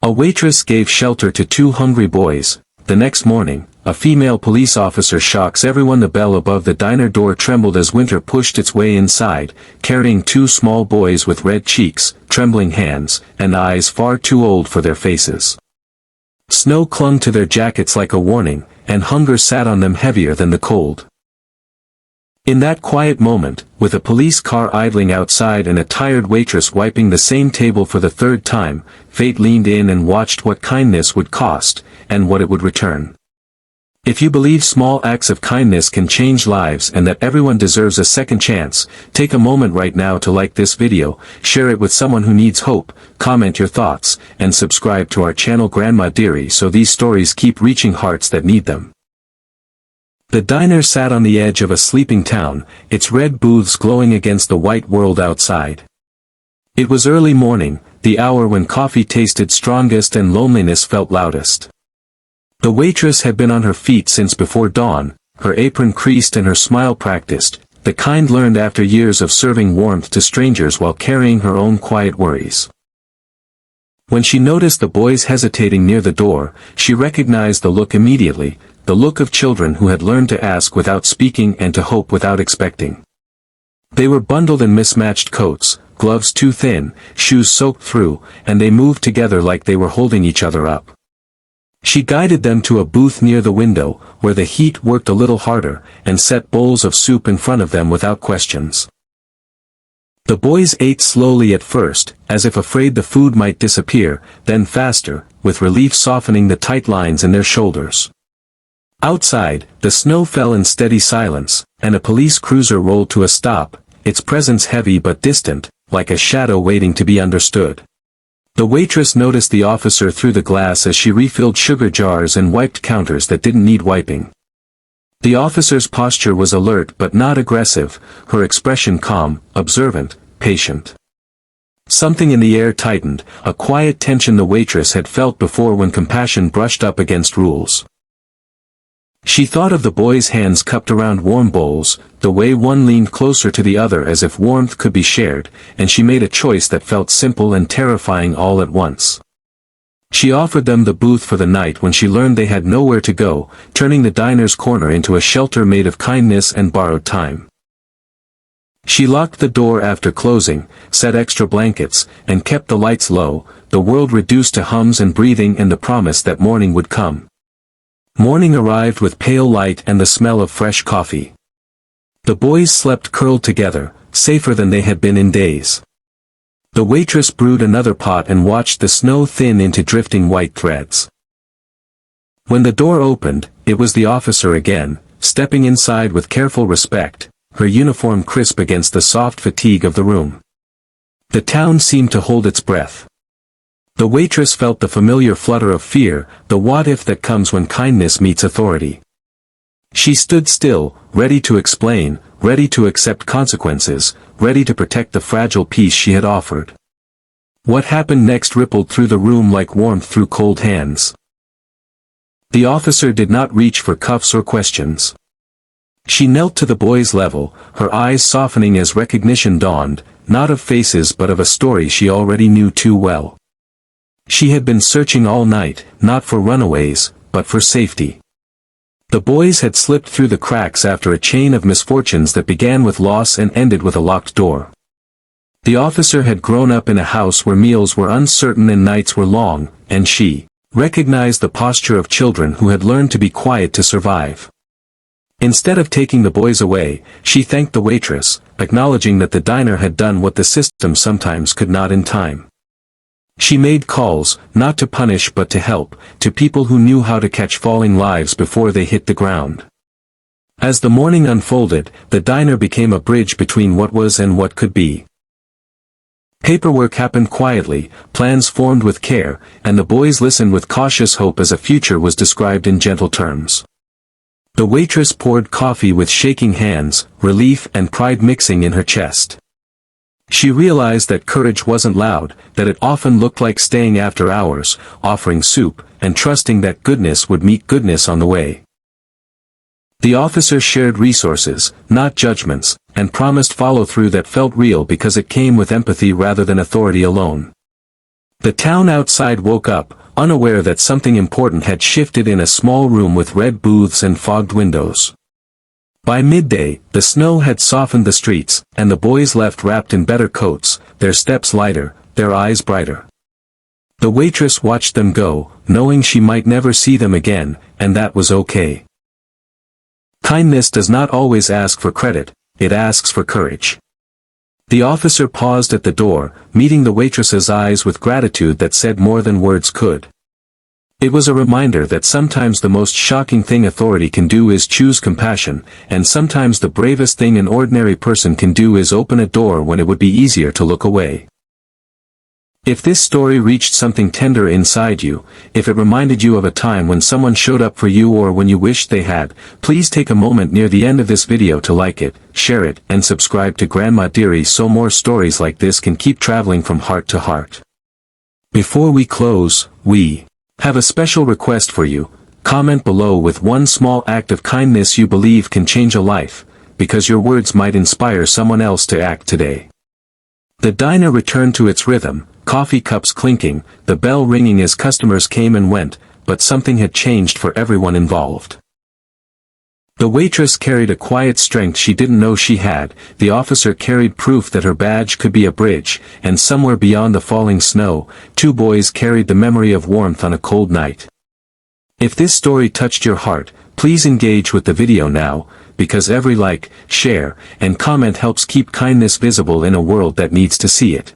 A waitress gave shelter to two hungry boys. The next morning, a female police officer shocks everyone. The bell above the diner door trembled as winter pushed its way inside, carrying two small boys with red cheeks, trembling hands, and eyes far too old for their faces. Snow clung to their jackets like a warning, and hunger sat on them heavier than the cold. In that quiet moment, with a police car idling outside and a tired waitress wiping the same table for the third time, fate leaned in and watched what kindness would cost, and what it would return. If you believe small acts of kindness can change lives and that everyone deserves a second chance, take a moment right now to like this video, share it with someone who needs hope, comment your thoughts, and subscribe to our channel Grandma Dearie so these stories keep reaching hearts that need them. The diner sat on the edge of a sleeping town, its red booths glowing against the white world outside. It was early morning, the hour when coffee tasted strongest and loneliness felt loudest. The waitress had been on her feet since before dawn, her apron creased and her smile practiced, the kind learned after years of serving warmth to strangers while carrying her own quiet worries. When she noticed the boys hesitating near the door, she recognized the look immediately, the look of children who had learned to ask without speaking and to hope without expecting. They were bundled in mismatched coats, gloves too thin, shoes soaked through, and they moved together like they were holding each other up. She guided them to a booth near the window, where the heat worked a little harder, and set bowls of soup in front of them without questions. The boys ate slowly at first, as if afraid the food might disappear, then faster, with relief softening the tight lines in their shoulders. Outside, the snow fell in steady silence, and a police cruiser rolled to a stop, its presence heavy but distant, like a shadow waiting to be understood. The waitress noticed the officer through the glass as she refilled sugar jars and wiped counters that didn't need wiping. The officer's posture was alert but not aggressive, her expression calm, observant, patient. Something in the air tightened, a quiet tension the waitress had felt before when compassion brushed up against rules. She thought of the boys' hands cupped around warm bowls, the way one leaned closer to the other as if warmth could be shared, and she made a choice that felt simple and terrifying all at once. She offered them the booth for the night when she learned they had nowhere to go, turning the diner's corner into a shelter made of kindness and borrowed time. She locked the door after closing, set extra blankets, and kept the lights low, the world reduced to hums and breathing and the promise that morning would come. Morning arrived with pale light and the smell of fresh coffee. The boys slept curled together, safer than they had been in days. The waitress brewed another pot and watched the snow thin into drifting white threads. When the door opened, it was the officer again, stepping inside with careful respect, her uniform crisp against the soft fatigue of the room. The town seemed to hold its breath. The waitress felt the familiar flutter of fear, the what-if that comes when kindness meets authority. She stood still, ready to explain, ready to accept consequences, ready to protect the fragile peace she had offered. What happened next rippled through the room like warmth through cold hands. The officer did not reach for cuffs or questions. She knelt to the boy's level, her eyes softening as recognition dawned, not of faces but of a story she already knew too well. She had been searching all night, not for runaways, but for safety. The boys had slipped through the cracks after a chain of misfortunes that began with loss and ended with a locked door. The officer had grown up in a house where meals were uncertain and nights were long, and she recognized the posture of children who had learned to be quiet to survive. Instead of taking the boys away, she thanked the waitress, acknowledging that the diner had done what the system sometimes could not in time. She made calls, not to punish but to help, to people who knew how to catch falling lives before they hit the ground. As the morning unfolded, the diner became a bridge between what was and what could be. Paperwork happened quietly, plans formed with care, and the boys listened with cautious hope as a future was described in gentle terms. The waitress poured coffee with shaking hands, relief and pride mixing in her chest. She realized that courage wasn't loud, that it often looked like staying after hours, offering soup, and trusting that goodness would meet goodness on the way. The officer shared resources, not judgments, and promised follow-through that felt real because it came with empathy rather than authority alone. The town outside woke up, unaware that something important had shifted in a small room with red booths and fogged windows. By midday, the snow had softened the streets, and the boys left wrapped in better coats, their steps lighter, their eyes brighter. The waitress watched them go, knowing she might never see them again, and that was okay. Kindness does not always ask for credit, it asks for courage. The officer paused at the door, meeting the waitress's eyes with gratitude that said more than words could. It was a reminder that sometimes the most shocking thing authority can do is choose compassion, and sometimes the bravest thing an ordinary person can do is open a door when it would be easier to look away. If this story reached something tender inside you, if it reminded you of a time when someone showed up for you or when you wished they had, please take a moment near the end of this video to like it, share it, and subscribe to Grandma Dearie so more stories like this can keep traveling from heart to heart. Before we close, we have a special request for you. Comment below with one small act of kindness you believe can change a life, because your words might inspire someone else to act today. The diner returned to its rhythm, coffee cups clinking, the bell ringing as customers came and went, but something had changed for everyone involved. The waitress carried a quiet strength she didn't know she had, the officer carried proof that her badge could be a bridge, and somewhere beyond the falling snow, two boys carried the memory of warmth on a cold night. If this story touched your heart, please engage with the video now, because every like, share, and comment helps keep kindness visible in a world that needs to see it.